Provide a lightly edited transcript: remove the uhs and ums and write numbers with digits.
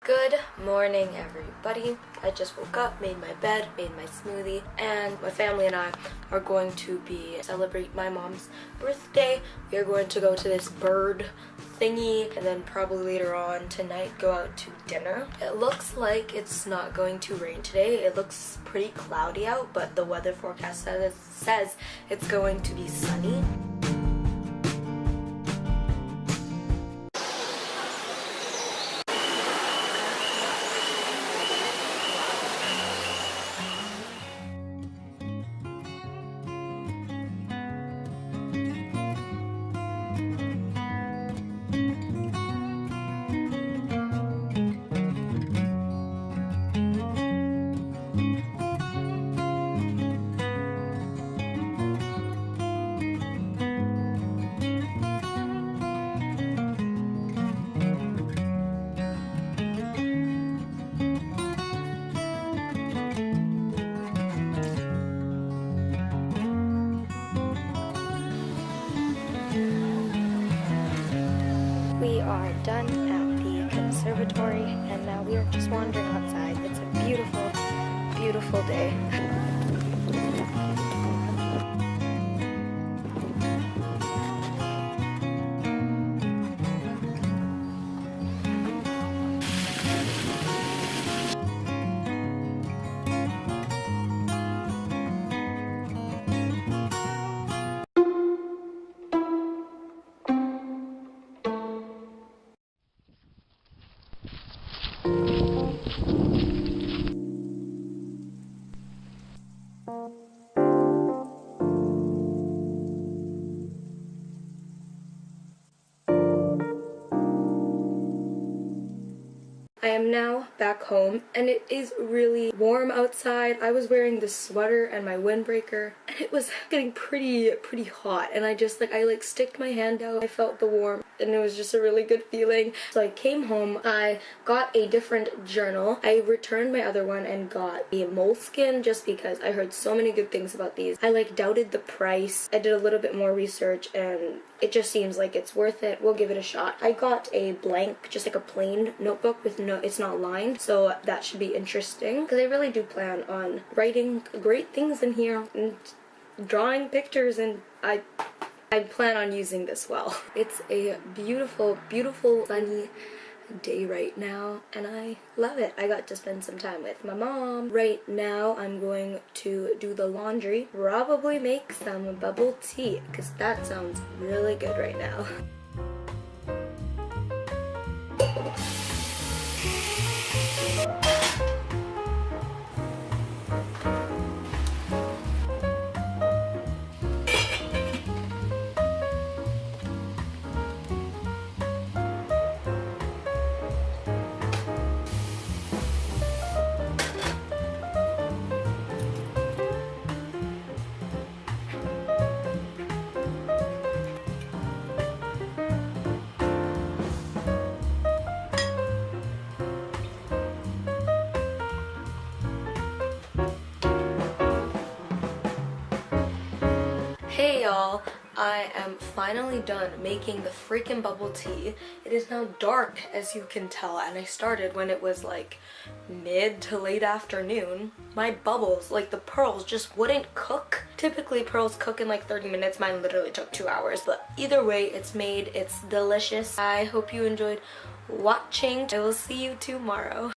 Good morning, everybody. I just woke up, made my bed, made my smoothie, and my family and I are going to be celebrate my mom's birthday. We are going to go to this bird thingy and then probably later on tonight go out to dinner. It looks like it's not going to rain today. It looks pretty cloudy out, but the weather forecast says it's going to be sunny. We are done at the conservatory and now we are just wandering outside. It's a beautiful, beautiful day. I am now back home and it is really warm outside. I was wearing this sweater and my windbreaker and it was getting pretty hot, and I sticked my hand out. I felt the warmth and it was just a really good feeling. So I came home, I got a different journal. I returned my other one and got a moleskin just because I heard so many good things about these. I doubted the price. I did a little bit more research and it just seems like it's worth it. We'll give it a shot. I got a blank, just like a plain notebook with it's not lined, so that should be interesting because I really do plan on writing great things in here and drawing pictures, and I plan on using this well. It's a beautiful, beautiful sunny day right now and I love it. I got to spend some time with my mom. Right now I'm going to do the laundry, probably make some bubble tea because that sounds really good right now. Hey y'all, I am finally done making the freaking bubble tea. It is now dark, as you can tell, and I started when it was like mid to late afternoon. My bubbles, like the pearls, just wouldn't cook. Typically pearls cook in like 30 minutes, mine literally took 2 hours, but either way it's made, it's delicious. I hope you enjoyed watching. I will see you tomorrow.